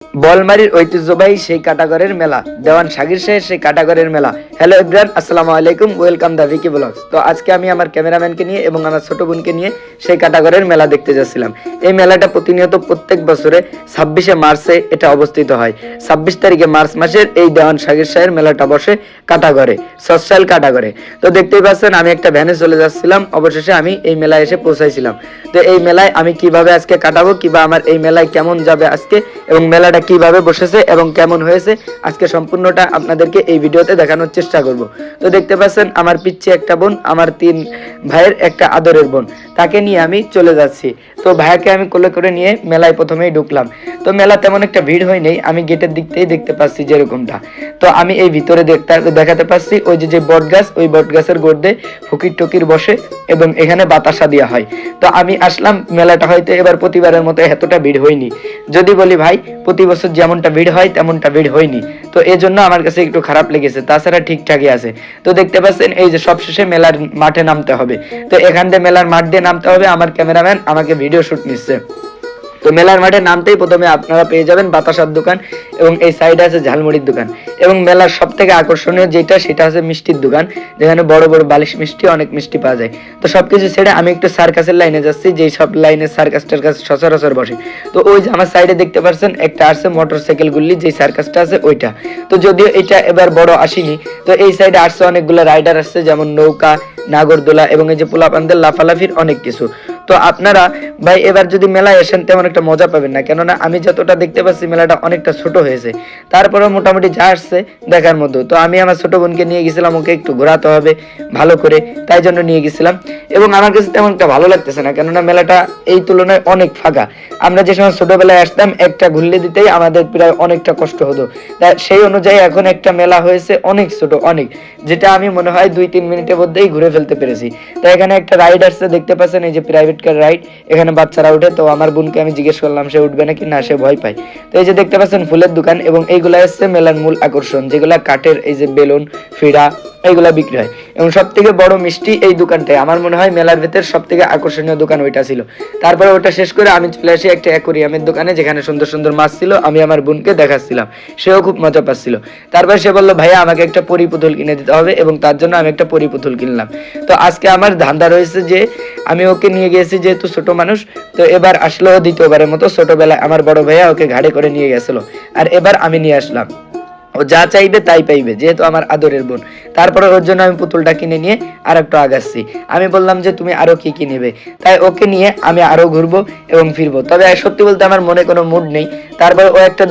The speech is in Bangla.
বলমারীর ঐতিহ্যবাহী সেই কাটাগড়ের মেলা, দেওয়ান শাকির শাহের সেই কাটাগড়ের মেলা। হ্যালো এভরিওয়ান, আসসালামু আলাইকুম, ওয়েলকাম দা ভিকি ব্লগস। তো আজকে আমি আমার ক্যামেরাম্যানকে নিয়ে এবং আমার ছোট বোনকে নিয়ে সেই কাটাগড়ের মেলা দেখতে যাচ্ছিলাম। এই মেলাটা প্রতিনিয়ত প্রত্যেক বছরে 26শে মার্চে এটা অবস্থিত হয়। 26 তারিখে মার্চ মাসের এই দেওয়ান শাকির শাহের মেলাটা বসে কাটাগড়ে, সস্টাইল কাটাগড়ে। তো দেখতেই পাচ্ছেন আমি একটা ভ্যানে চলে যাচ্ছিলাম, অবশেষে আমি এই মেলায় এসে পৌঁছাইছিলাম। তো এই মেলায় আমি কিভাবে আজকে কাটাবো, কিংবা আমার এই মেলায় কেমন যাবে আজকে, এবং মেলাটা কিভাবে বসেছে এবং কেমন হয়েছে, আজকে সম্পূর্ণটা আপনাদেরকে এই ভিডিওতে দেখানোর চেষ্টা করব। তো দেখতে পাচ্ছেন আমার পিচ্ছে একটা বোন, আমার 3 ভাইয়ের একটা আদরের বোন, তাকে নিয়ে আমি চলে যাচ্ছি। তো ভাইয়াকে আমি কোলে করে নিয়ে মেলায় প্রথমেই ঢুকলাম। তো মেলা তেমন একটা ভিড় হয় নেই, আমি গেটের দিক থেকেই দেখতে পাচ্ছি যেরকমটা। তো আমি এই ভিতরে দেখাতে পাচ্ছি ওই যে বট গাছ, ওই বট গাছের গোড়ে ফকির টকির বসে এবং এখানে বাতাসা দেওয়া হয়। তো আমি আসলাম, মেলাটা হয়তো এবার প্রতিবারের মতো এতটা ভিড় হয়নি। যদি বলি ভাই, প্রতি বছর যেমনটা ভিড় হয় তেমনটা ভিড় হয়নি। তো এই জন্য আমার কাছে একটু খারাপ লেগেছে, তাছাড়া ঠিকঠাকই আছে। তো দেখতে পাচ্ছেন এই যে সবশেষে মেলার মাঠে নামতে হবে। তো এখান থেকে মেলার মাঠ দিয়ে নামতে হবে, আমার ক্যামেরাম্যান আমাকে ভিডিও শুট নিচ্ছে। তো মেলার মাঠে নামতেই প্রথমে আপনারা পেয়ে যাবেন বাতাসার দোকান, এবং এই সাইডে আছে ঝালমুড়ির দোকান, এবং মেলার সব থেকে আকর্ষণীয় যেটা সেটা হচ্ছে মিষ্টির দোকান, যেখানে বড় বড় বালিশ মিষ্টি, অনেক মিষ্টি পাওয়া যায়। তো সবকিছু ছেড়ে আমি একটু সার্কাসের লাইনে যাচ্ছি, যেই সব লাইনে সার্কাসটার কাছে সচরাচর বসে। তো ওই যে আমার সাইডে দেখতে পাচ্ছেন একটা আছে মোটরসাইকেল গুলি, যেই সার্কাসটা আছে ওইটা। তো যদিও এটা এবার বড় আসেনি, তো এই সাইডে আসছে অনেকগুলো রাইডার আসছে, যেমন নৌকা, নাগরদোলা, এবং এই যে পোলাপানদের লাফালাফির অনেক কিছু। তো আপনারা ভাই এবার যদি মেলায় আসেন তেমন একটা মজা পাবেন না, কেননা আমি যতটা দেখতে পাচ্ছি মেলাটা অনেকটা ছোট হয়েছে। তারপরে মোটামুটি যা আসছে দেখার মতো। তো আমি আমার ছোট বোনকে নিয়ে গেছিলাম, ওকে একটু ঘোরাতে হবে ভালো করে, তাই জন্য নিয়ে গেছিলাম। এবং আমার কাছে তেমন একটা ভালো লাগতেছে না, কেননা মেলাটা এই তুলনায় অনেক ফাঁকা। আমরা যে সময় ছোটবেলায় আসতাম একটা ঘুরলে দিতেই আমাদের প্রায় অনেকটা কষ্ট হতো, তাই সেই অনুযায়ী এখন একটা মেলা হয়েছে অনেক ছোট, অনেক, যেটা আমি মনে হয় 2-3 মিনিটের মধ্যেই ঘুরে ফেলতে পেরেছি। তো এখানে একটা রাইড আসছে, দেখতে পাচ্ছেন এই যে প্রাইভেট কার রাইড, এখানে বাচ্চারা উঠে। তো আমার বোনকে আমি জিজ্ঞেস করলাম সে উঠবে নাকি, না সে ভয় পায়। তো এই যে দেখতে পাচ্ছেন ফুলের দোকান, এবং এইগুলা হচ্ছে মেলার মূল আকর্ষণ, যেগুলা কাঠের এই যে বেলুন, ফিরা, এইগুলা বিক্রি হয়। এবং সব থেকে বড় মিষ্টি এই দোকানটাই, আমার মনে হয় মেলার ভেতর সব থেকে আকর্ষণীয় দোকান ওইটা ছিল। তারপরে ওটা শেষ করে আমি চলে আসি একটা অ্যাকোরিয়ামের দোকানে, যেখানে সুন্দর সুন্দর মাছ ছিল, আমি আমার বোনকে দেখাচ্ছিলাম, সেও খুব মজা পাচ্ছিল। তারপরে সে বললো ভাইয়া আমাকে একটা পরি পুতুল কিনে দিতে হবে, এবং তার জন্য আমি একটা পরি পুতুল কিনলাম। তো আজকে আমার ধান্দা রয়েছে যে আমি ওকে নিয়ে গেছি, যেহেতু ছোট মানুষ, তো এবার আসলো দ্বিতীয়বারের মতো। ছোটবেলায় আমার বড় ভাইয়া ওকে ঘাড়ে করে নিয়ে গেছিল, আর এবার আমি নিয়ে আসলাম। ও যা চাইবে তাই পাইবে, যেহেতু আমার আদরের বোন। তারপরে ওর জন্য আমি পুতুলটা কিনে নিয়ে আর একটু আগাচ্ছি। আমি বললাম যে তুমি আরো কি কি নেবে, তাই ওকে নিয়ে আমি আরো ঘুরবো এবং ফিরবো। তবে সত্যি বলতে আমার মনে কোনো মুড নেই। তারপরে ও একটা